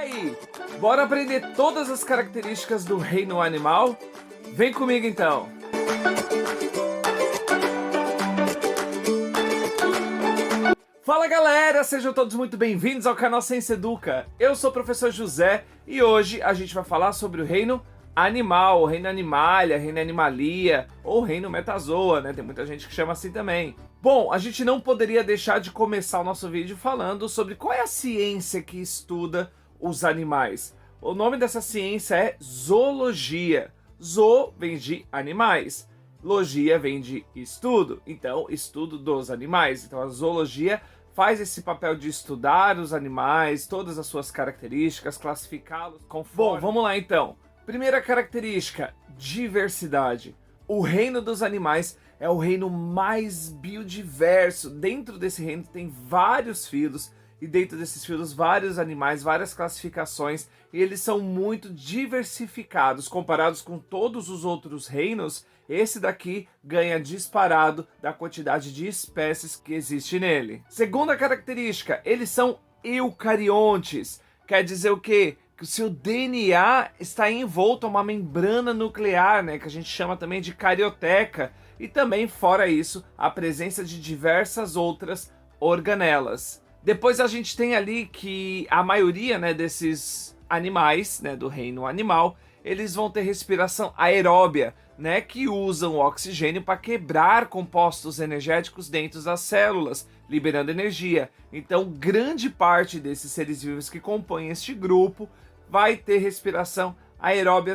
aí, bora aprender todas as características do reino animal? Vem comigo então! Fala galera, sejam todos muito bem-vindos ao canal Ciência Educa. Eu sou o professor José e hoje a gente vai falar sobre o reino animal, o reino Animalia, reino Animalia ou reino Metazoa, né? Tem muita gente que chama assim também. Bom, a gente não poderia deixar de começar o nosso vídeo falando sobre qual é a ciência que estuda os animais. O nome dessa ciência é zoologia. Zo vem de animais, logia vem de estudo, então estudo dos animais. Então a zoologia faz esse papel de estudar os animais, todas as suas características, classificá-los conforme... Bom, vamos lá então. Primeira característica, diversidade. O reino dos animais é o reino mais biodiverso. Dentro desse reino tem vários filos, e dentro desses filos vários animais, várias classificações, e eles são muito diversificados. Comparados com todos os outros reinos, esse daqui ganha disparado da quantidade de espécies que existe nele. Segunda característica, eles são eucariontes. Quer dizer o quê? Que o seu DNA está envolto a uma membrana nuclear, né, que a gente chama também de carioteca, e também, fora isso, a presença de diversas outras organelas. Depois a gente tem ali que a maioria, né, desses animais, né, do reino animal, eles vão ter respiração aeróbia, né, que usam o oxigênio para quebrar compostos energéticos dentro das células, liberando energia. Então, grande parte desses seres vivos que compõem este grupo vai ter respiração aeróbia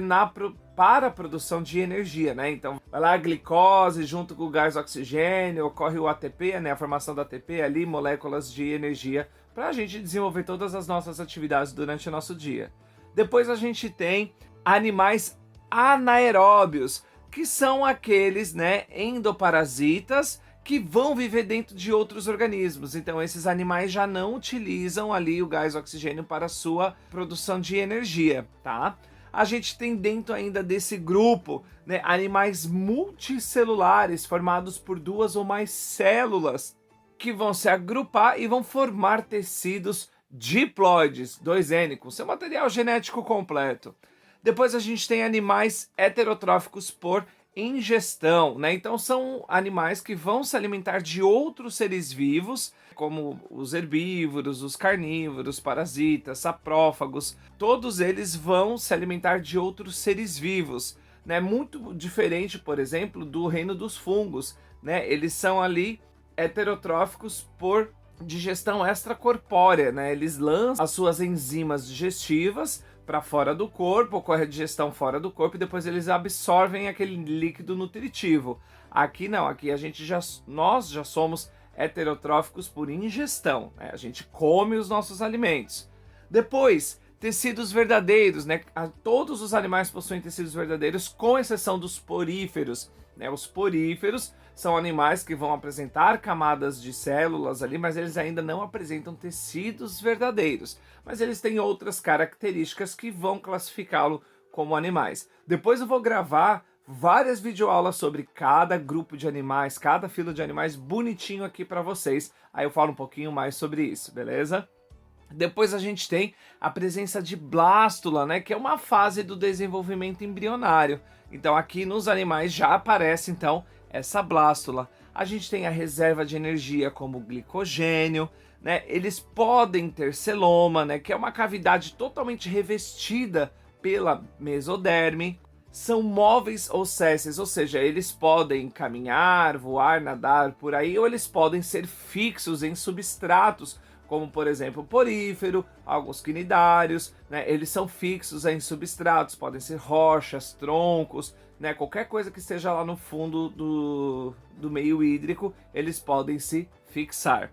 para a produção de energia, né? Então, vai lá a glicose junto com o gás oxigênio, ocorre o ATP, né, a formação do ATP ali, moléculas de energia, para a gente desenvolver todas as nossas atividades durante o nosso dia. Depois a gente tem animais anaeróbios, que são aqueles, né, endoparasitas que vão viver dentro de outros organismos. Então esses animais já não utilizam ali o gás oxigênio para a sua produção de energia, tá? A gente tem dentro ainda desse grupo, né, animais multicelulares formados por duas ou mais células que vão se agrupar e vão formar tecidos diploides, 2N, com seu material genético completo. Depois a gente tem animais heterotróficos por ingestão, né? Então são animais que vão se alimentar de outros seres vivos, como os herbívoros, os carnívoros, parasitas, saprófagos. Todos eles vão se alimentar de outros seres vivos, né? Muito diferente, por exemplo, do reino dos fungos, né? Eles são ali heterotróficos por digestão extracorpórea, né? Eles lançam as suas enzimas digestivas para fora do corpo, ocorre a digestão fora do corpo e depois eles absorvem aquele líquido nutritivo. Aqui não, aqui nós já somos heterotróficos por ingestão, né? A gente come os nossos alimentos. Depois, tecidos verdadeiros, né? Todos os animais possuem tecidos verdadeiros, com exceção dos poríferos, né? Os poríferos são animais que vão apresentar camadas de células ali, mas eles ainda não apresentam tecidos verdadeiros. Mas eles têm outras características que vão classificá-lo como animais. Depois eu vou gravar várias videoaulas sobre cada grupo de animais, cada filo de animais bonitinho aqui para vocês. Aí eu falo um pouquinho mais sobre isso, beleza? Depois a gente tem a presença de blástula, né, que é uma fase do desenvolvimento embrionário. Então aqui nos animais já aparece então essa blástula. A gente tem a reserva de energia como glicogênio, né? Eles podem ter celoma, né, que é uma cavidade totalmente revestida pela mesoderme. São móveis ou sésseis, ou seja, eles podem caminhar, voar, nadar por aí, ou eles podem ser fixos em substratos, como por exemplo o porífero, alguns quinidários, né? Eles são fixos em substratos, podem ser rochas, troncos, né? Qualquer coisa que esteja lá no fundo do meio hídrico, eles podem se fixar.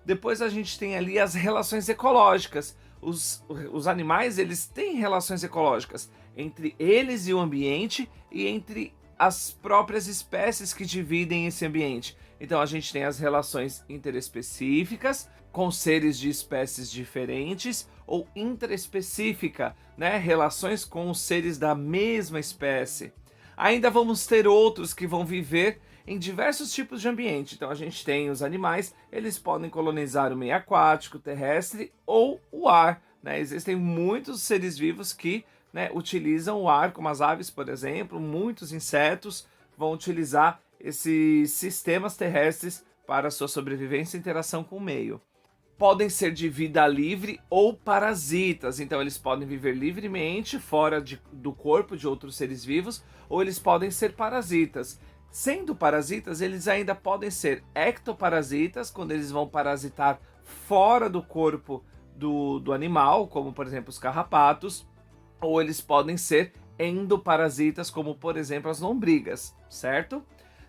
Depois a gente tem ali as relações ecológicas. Os animais, eles têm relações ecológicas entre eles e o ambiente e entre as próprias espécies que dividem esse ambiente. Então a gente tem as relações interespecíficas com seres de espécies diferentes ou intraespecífica, né? Relações com os seres da mesma espécie. Ainda vamos ter outros que vão viver em diversos tipos de ambiente. Então a gente tem os animais, eles podem colonizar o meio aquático, terrestre ou o ar, né? Existem muitos seres vivos que, né, utilizam o ar, como as aves, por exemplo, muitos insetos vão utilizar esses sistemas terrestres para sua sobrevivência e interação com o meio. Podem ser de vida livre ou parasitas, então eles podem viver livremente fora do corpo de outros seres vivos, ou eles podem ser parasitas. Sendo parasitas, eles ainda podem ser ectoparasitas, quando eles vão parasitar fora do corpo do animal, como por exemplo os carrapatos, ou eles podem ser endoparasitas, como por exemplo as lombrigas, certo?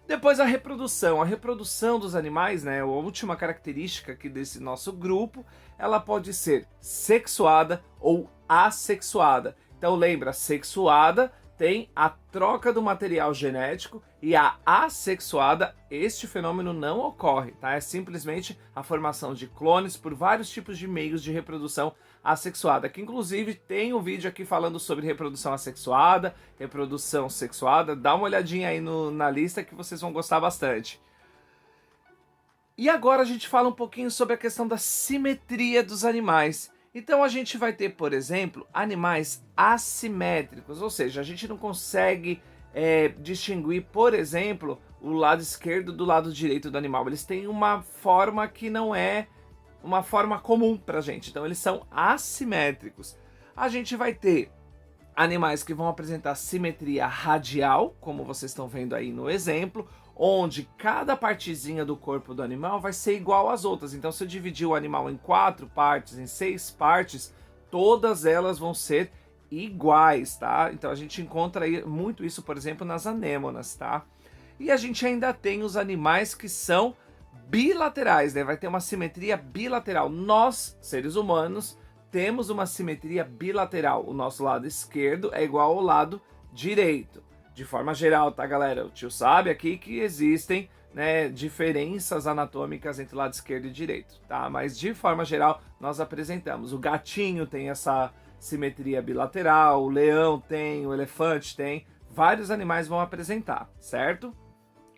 Depois a reprodução dos animais, né, a última característica aqui desse nosso grupo, ela pode ser sexuada ou assexuada. Então lembra, sexuada tem a troca do material genético e a assexuada, este fenômeno não ocorre, tá? É simplesmente a formação de clones por vários tipos de meios de reprodução assexuada, que inclusive tem um vídeo aqui falando sobre reprodução assexuada, reprodução sexuada, dá uma olhadinha aí na lista que vocês vão gostar bastante. E agora a gente fala um pouquinho sobre a questão da simetria dos animais. Então a gente vai ter, por exemplo, animais assimétricos, ou seja, a gente não consegue distinguir, por exemplo, o lado esquerdo do lado direito do animal. Eles têm uma forma que não é uma forma comum pra gente, então eles são assimétricos. A gente vai ter animais que vão apresentar simetria radial, como vocês estão vendo aí no exemplo, onde cada partezinha do corpo do animal vai ser igual às outras. Então, se eu dividir o animal em 4 partes, em 6 partes, todas elas vão ser iguais, tá? Então, a gente encontra aí muito isso, por exemplo, nas anêmonas, tá? E a gente ainda tem os animais que são bilaterais, né? Vai ter uma simetria bilateral. Nós, seres humanos, temos uma simetria bilateral. O nosso lado esquerdo é igual ao lado direito. De forma geral, tá, galera? O tio sabe aqui que existem, né, diferenças anatômicas entre o lado esquerdo e direito, tá? Mas de forma geral, nós apresentamos. O gatinho tem essa simetria bilateral, o leão tem, o elefante tem, vários animais vão apresentar, certo?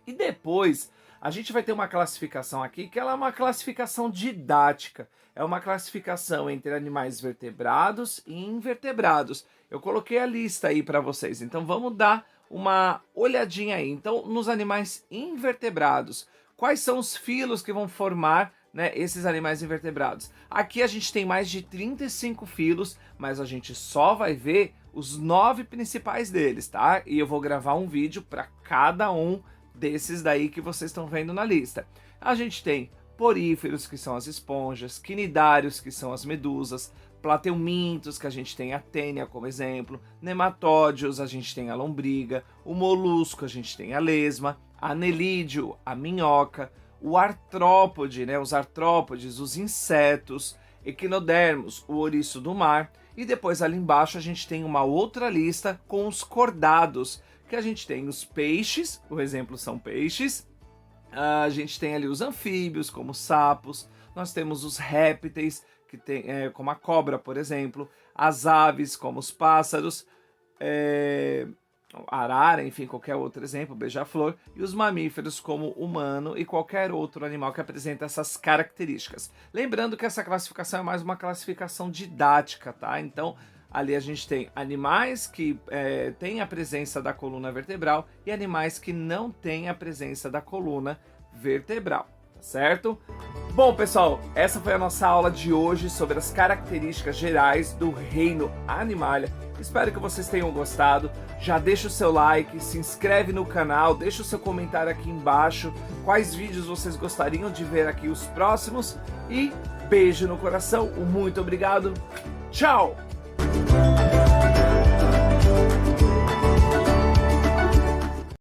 E depois a gente vai ter uma classificação aqui, que ela é uma classificação didática. É uma classificação entre animais vertebrados e invertebrados. Eu coloquei a lista aí para vocês, então vamos dar uma olhadinha aí. Então, nos animais invertebrados, quais são os filos que vão formar, né, esses animais invertebrados? Aqui a gente tem mais de 35 filos, mas a gente só vai ver os 9 principais deles, tá? E eu vou gravar um vídeo para cada um desses daí que vocês estão vendo na lista. A gente tem poríferos, que são as esponjas, quinidários, que são as medusas, plateumintos, que a gente tem a tênia como exemplo, nematódios, a gente tem a lombriga, o molusco, a gente tem a lesma, a anelídeo, a minhoca, o artrópode, né, os artrópodes, os insetos, equinodermos, o ouriço do mar, e depois ali embaixo a gente tem uma outra lista com os cordados, que a gente tem os peixes, o exemplo são peixes, a gente tem ali os anfíbios, como sapos, nós temos os répteis, que tem, como a cobra, por exemplo, as aves, como os pássaros, arara, enfim, qualquer outro exemplo, beija-flor, e os mamíferos, como o humano e qualquer outro animal que apresenta essas características. Lembrando que essa classificação é mais uma classificação didática, tá? Então, ali a gente tem animais que têm a presença da coluna vertebral e animais que não têm a presença da coluna vertebral, tá certo? Bom, pessoal, essa foi a nossa aula de hoje sobre as características gerais do reino Animalia. Espero que vocês tenham gostado. Já deixa o seu like, se inscreve no canal, deixa o seu comentário aqui embaixo, quais vídeos vocês gostariam de ver aqui os próximos, e beijo no coração, muito obrigado, tchau!